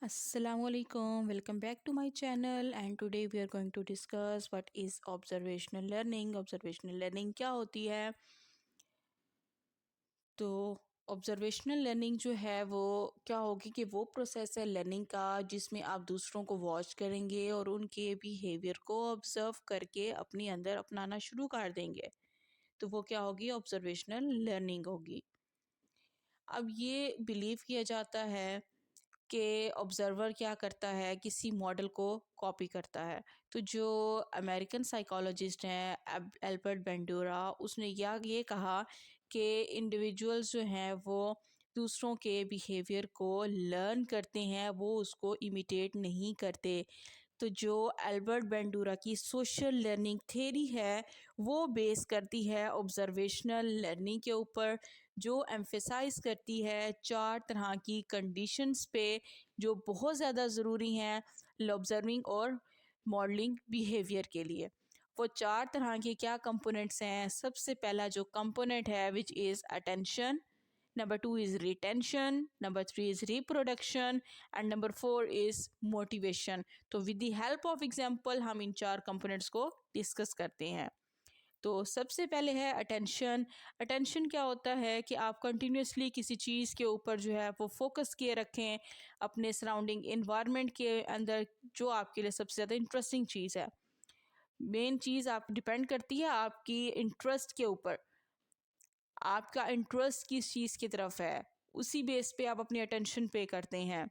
Assalamualaikum, welcome back to my channel and today we are going to discuss what is observational learning. Observational learning क्या होती है? तो observational learning जो है वो क्या होगी कि वो प्रोसेस है लर्निंग का जिसमें आप दूसरों को वॉच करेंगे और उनके बिहेवियर को ऑब्जर्व करके अपने अंदर अपनाना शुरू कर देंगे। तो वो क्या होगी? ऑब्जर्वेशनल लर्निंग होगी। अब ये बिलीव किया जाता है कि ऑब्ज़र्वर क्या करता है, किसी मॉडल को कॉपी करता है। तो जो अमेरिकन साइकोलॉजिस्ट हैं एल्बर्ट बेंडोरा, उसने ये कहा कि इंडिविजुअल्स जो हैं वो दूसरों के बिहेवियर को लर्न करते हैं, वो उसको इमिटेट नहीं करते। तो जो एल्बर्ट बेंडूरा की सोशल लर्निंग थ्योरी है वो बेस करती है ऑब्जर्वेशनल लर्निंग के ऊपर, जो एम्फेसाइज करती है चार तरह की कंडीशंस पे जो बहुत ज़्यादा ज़रूरी हैं ऑब्जर्विंग और मॉडलिंग बिहेवियर के लिए। वो चार तरह के क्या कंपोनेंट्स हैं? सबसे पहला जो कंपोनेंट है which is attention, number 2 is retention, number 3 is reproduction and number 4 is motivation। तो with the help of example हम इन चार कंपोनेंट्स को डिस्कस करते हैं। तो सबसे पहले है अटेंशन। अटेंशन क्या होता है कि आप कंटिन्यूसली किसी चीज़ के ऊपर जो है वो फोकस किए रखें, अपने सराउंडिंग इन्वायरमेंट के अंदर जो आपके लिए सबसे ज़्यादा इंटरेस्टिंग चीज़ है। मेन चीज़ आप डिपेंड करती है आपकी इंटरेस्ट के ऊपर, आपका इंटरेस्ट किस चीज़ की तरफ है, उसी बेस पे आप अपनी अटेंशन पे करते हैं।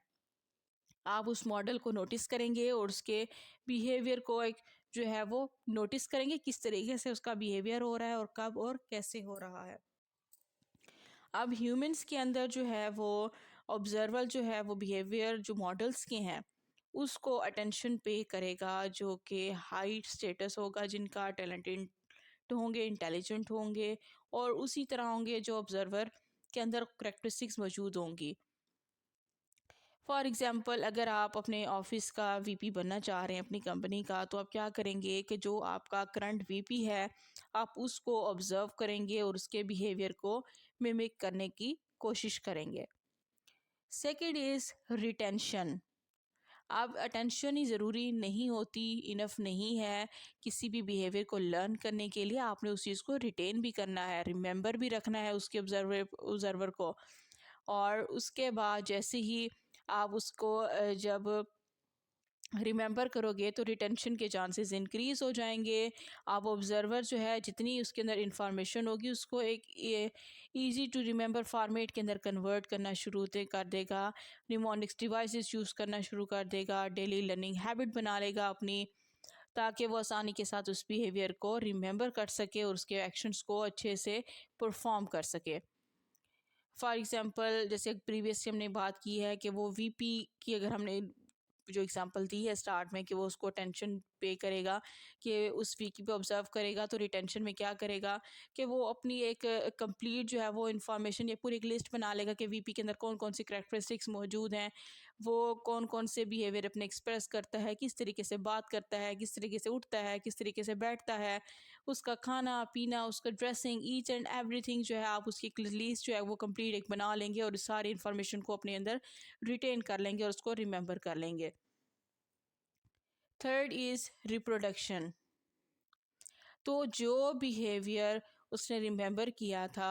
आप उस मॉडल को नोटिस करेंगे और उसके बिहेवियर को एक जो है वो नोटिस करेंगे किस तरीके से उसका बिहेवियर हो रहा है और कब और कैसे हो रहा है। अब ह्यूमंस के अंदर जो है वो ऑब्जर्वर जो है वो बिहेवियर जो मॉडल्स के हैं उसको अटेंशन पे करेगा, जो कि हाई स्टेटस होगा, जिनका टैलेंटेड होंगे, इंटेलिजेंट होंगे और उसी तरह होंगे जो ऑब्जर्वर के अंदर करेक्टरिस्टिक्स मौजूद होंगी। फॉर एग्ज़ाम्पल अगर आप अपने ऑफिस का वीपी बनना चाह रहे हैं अपनी कंपनी का, तो आप क्या करेंगे कि जो आपका करंट वीपी है आप उसको ऑब्ज़र्व करेंगे और उसके बिहेवियर को मिमिक करने की कोशिश करेंगे। Second is retention. अब अटेंशन ही ज़रूरी नहीं होती, इनफ नहीं है किसी भी बिहेवियर को लर्न करने के लिए। आपने उस चीज़ को रिटेन भी करना है, रिमेंबर भी रखना है उसके ऑब्जर्वर को। और उसके बाद जैसे ही आप उसको जब रिमेंबर करोगे तो रिटेंशन के चांसेस इंक्रीज़ हो जाएंगे। आप ऑब्ज़र्वर जो है जितनी उसके अंदर इंफॉर्मेशन होगी उसको एक इजी टू रिमेंबर फॉर्मेट के अंदर कन्वर्ट करना शुरू कर देगा, निमोनिक्स डिवाइसेस यूज़ करना शुरू कर देगा, डेली लर्निंग हैबिट बना लेगा अपनी, ताकि वो आसानी के साथ उस बिहेवियर को रिमेंबर कर सके और उसके एक्शंस को अच्छे से परफॉर्म कर सके। फॉर एग्ज़ाम्पल जैसे प्रीवियसली हमने बात की है कि वो वीपी की अगर हमने जो एग्जांपल दी है स्टार्ट में कि वो उसको टेंशन पे करेगा, कि उस वीकी पे ऑब्जर्व करेगा, तो रिटेंशन में क्या करेगा कि वो अपनी एक कंप्लीट जो है वो इन्फॉर्मेशन या पूरी एक लिस्ट बना लेगा कि वीपी के अंदर कौन कौन सी करेक्टरिस्टिक्स मौजूद हैं, वो कौन कौन से बिहेवियर अपने एक्सप्रेस करता है, किस तरीके से बात करता है, किस तरीके से उठता है, किस तरीके से बैठता है, उसका खाना पीना, उसका ड्रेसिंग, ईच एंड एवरीथिंग जो है आप उसकी एक लिस्ट जो है वो कंप्लीट एक बना लेंगे और इस सारी इन्फॉर्मेशन को अपने अंदर रिटेन कर लेंगे और उसको रिमेंबर कर लेंगे। Third is reproduction. तो जो बिहेवियर उसने रिमेंबर किया था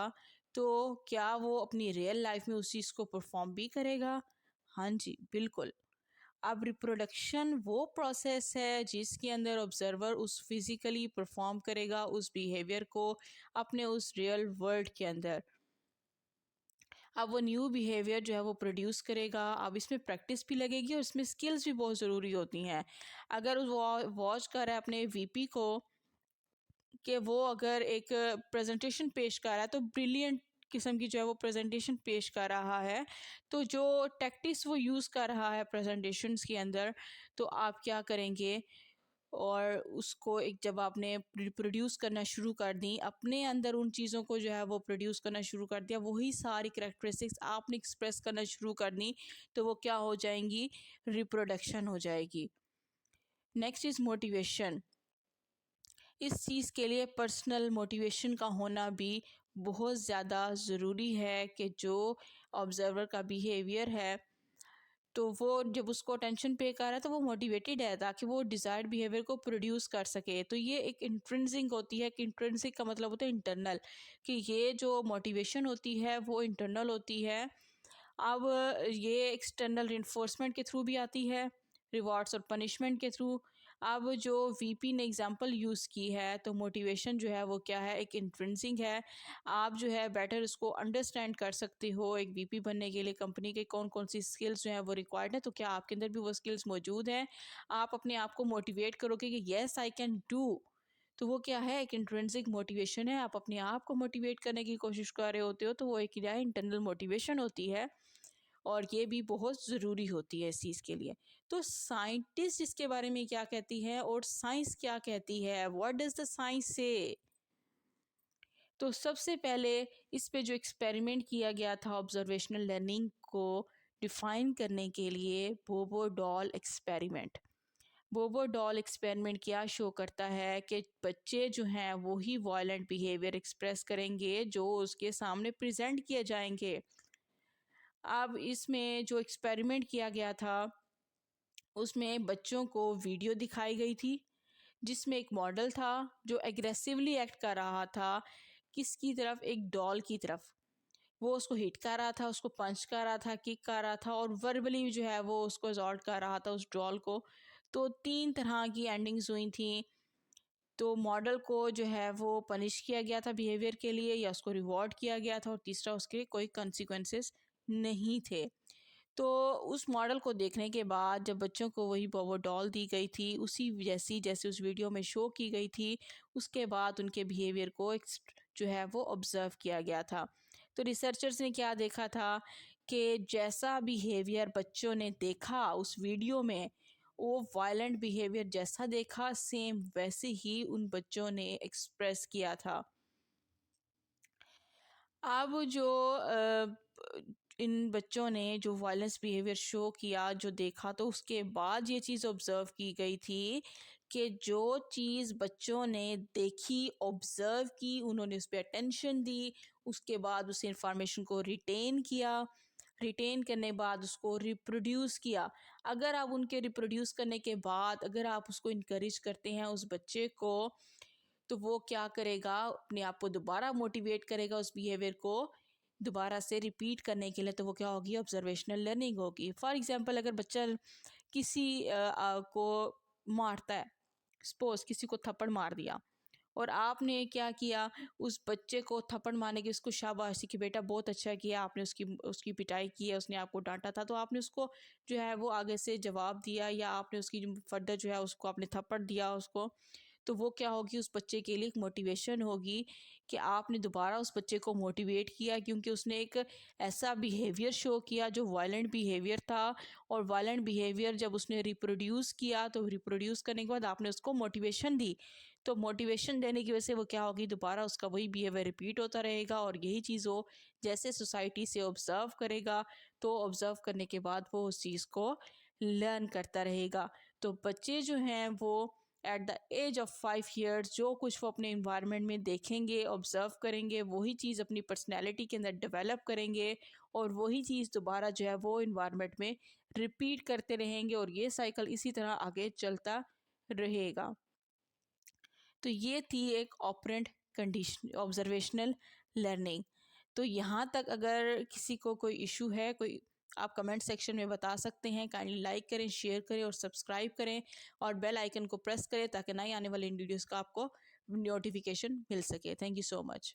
तो क्या वो अपनी रियल लाइफ में उस चीज़ को परफॉर्म भी करेगा? हाँ जी, बिल्कुल। अब रिप्रोडक्शन वो प्रोसेस है जिसके अंदर ऑब्जर्वर उस फिज़िकली परफॉर्म करेगा उस बिहेवियर को अपने उस रियल वर्ल्ड के अंदर। अब वो न्यू बिहेवियर जो है वो प्रोड्यूस करेगा। अब इसमें प्रैक्टिस भी लगेगी और इसमें स्किल्स भी बहुत ज़रूरी होती हैं। अगर वो वॉच कर रहा है अपने वीपी को कि वो अगर एक प्रेजेंटेशन पेश कर रहा है तो ब्रिलियंट किस्म की जो है वो प्रेजेंटेशन पेश कर रहा है, तो जो टैक्टिक्स वो यूज़ कर रहा है प्रेजेंटेशंस के अंदर, तो आप क्या करेंगे और उसको एक जब आपने प्रोड्यूस करना शुरू कर दी, अपने अंदर उन चीज़ों को जो है वो प्रोड्यूस करना शुरू कर दिया, वही सारी करेक्टरिस्टिक्स आपने एक्सप्रेस करना शुरू कर दी, तो वो क्या हो जाएंगी? रिप्रोडक्शन हो जाएगी। Next is motivation. इस चीज़ के लिए पर्सनल मोटिवेशन का होना भी बहुत ज़्यादा ज़रूरी है कि जो ऑब्ज़र्वर का बिहेवियर है तो वो जब उसको अटेंशन पे कर रहा है तो वो मोटिवेटेड है ताकि वो डिज़ायर्ड बिहेवियर को प्रोड्यूस कर सके। तो ये एक इंट्रिंसिक होती है कि इंट्रिंसिक का मतलब होता है इंटरनल, कि ये जो मोटिवेशन होती है वो इंटरनल होती है। अब ये एक्सटर्नल रिइंफोर्समेंट के थ्रू भी आती है, रिवॉर्ड्स और पनिशमेंट के थ्रू। अब जो वीपी ने एग्जांपल यूज़ की है तो मोटिवेशन जो है वो क्या है, एक इंट्रिंसिक है। आप जो है बेटर इसको अंडरस्टैंड कर सकते हो एक वीपी बनने के लिए कंपनी के कौन कौन सी स्किल्स जो हैं वो रिक्वायर्ड है, तो क्या आपके अंदर भी वो स्किल्स मौजूद हैं। आप अपने आप को मोटिवेट करोगे कि येस आई कैन डू, तो वो क्या है, एक इंट्रिंसिक मोटिवेशन है। आप अपने आप को मोटिवेट करने की कोशिश कर रहे होते हो तो वो एक क्या है, इंटरनल मोटिवेशन होती है। और ये भी बहुत ज़रूरी होती है इस चीज़ के लिए। तो साइंटिस्ट इसके बारे में क्या कहती है और साइंस क्या कहती है, व्हाट डज़ द साइंस से। तो सबसे पहले इस पे जो एक्सपेरिमेंट किया गया था ऑब्जर्वेशनल लर्निंग को डिफ़ाइन करने के लिए, बोबो डॉल एक्सपेरिमेंट। बोबो डॉल एक्सपेरिमेंट क्या शो करता है कि बच्चे जो हैं वो ही वायलेंट बिहेवियर एक्सप्रेस करेंगे जो उसके सामने प्रेजेंट किए जाएंगे। अब इसमें जो एक्सपेरिमेंट किया गया था उसमें बच्चों को वीडियो दिखाई गई थी जिसमें एक मॉडल था जो एग्रेसिवली एक्ट कर रहा था किसकी तरफ, एक डॉल की तरफ। वो उसको हिट कर रहा था, उसको पंच कर रहा था, किक कर रहा था और वर्बली जो है वो उसको असॉल्ट कर रहा था उस डॉल को। तो 3 तरह की एंडिंग्स हुई थी। तो मॉडल को जो है वो पनिश किया गया था बिहेवियर के लिए या उसको रिवॉर्ड किया गया था और तीसरा उसके कोई कंसिक्वेंसेस नहीं थे। तो उस मॉडल को देखने के बाद जब बच्चों को वही वो डॉल दी गई थी उसी जैसी जैसे उस वीडियो में शो की गई थी, उसके बाद उनके बिहेवियर को जो है वो ऑब्ज़र्व किया गया था। तो रिसर्चर्स ने क्या देखा था कि जैसा बिहेवियर बच्चों ने देखा उस वीडियो में, वो वायलेंट बिहेवियर जैसा देखा सेम वैसे ही उन बच्चों ने एक्सप्रेस किया था। अब जो इन बच्चों ने जो वायलेंस बिहेवियर शो किया, जो देखा, तो उसके बाद ये चीज़ ऑब्ज़र्व की गई थी कि जो चीज़ बच्चों ने देखी, ऑब्ज़र्व की, उन्होंने उस पे अटेंशन दी, उसके बाद उस इंफॉर्मेशन को रिटेन किया, रिटेन करने बाद उसको रिप्रोड्यूस किया। अगर आप उनके रिप्रोड्यूस करने के बाद अगर आप उसको इनकरेज करते हैं उस बच्चे को, तो वो क्या करेगा, अपने आप को दोबारा मोटिवेट करेगा उस बिहेवियर को दोबारा से रिपीट करने के लिए। तो वो क्या होगी, ऑब्जर्वेशनल लर्निंग होगी। फॉर एग्जांपल अगर बच्चा किसी को मारता है, सपोज किसी को थप्पड़ मार दिया और आपने क्या किया, उस बच्चे को थप्पड़ मारने की उसको शाबाशी कि बेटा बहुत अच्छा किया आपने, उसकी उसकी पिटाई की है, उसने आपको डांटा था तो आपने उसको जो है वो आगे से जवाब दिया या आपने उसकी जो फर्दर जो है उसको आपने थप्पड़ दिया उसको। तो वो क्या होगी, उस बच्चे के लिए एक मोटिवेशन होगी कि आपने दोबारा उस बच्चे को मोटिवेट किया क्योंकि उसने एक ऐसा बिहेवियर शो किया जो वायलेंट बिहेवियर था। और वायलेंट बिहेवियर जब उसने रिप्रोड्यूस किया तो रिप्रोड्यूस करने के बाद आपने उसको मोटिवेशन दी। तो मोटिवेशन देने की वजह से वो क्या होगी, दोबारा उसका वही बिहेवियर रिपीट होता रहेगा और यही चीज़ वो जैसे सोसाइटी से ऑब्ज़र्व करेगा तो ऑब्ज़र्व करने के बाद वो उस चीज़ को लर्न करता रहेगा। तो बच्चे जो हैं वो at the age of 5 years जो कुछ वो अपने इन्वायरमेंट में देखेंगे, ऑब्ज़र्व करेंगे, वही चीज़ अपनी पर्सनैलिटी के अंदर डेवलप करेंगे और वही चीज़ दोबारा जो है वो इन्वायरमेंट में रिपीट करते रहेंगे और ये साइकिल इसी तरह आगे चलता रहेगा। तो ये थी एक ऑपरेंट कंडीशन ऑब्जर्वेशनल लर्निंग। तो यहाँ तक अगर किसी को कोई इशू है, कोई, आप कमेंट सेक्शन में बता सकते हैं। काइंडली लाइक करें, शेयर करें और सब्सक्राइब करें और बेल आइकन को प्रेस करें ताकि नए आने वाले वीडियोज़ का आपको नोटिफिकेशन मिल सके। Thank you so much.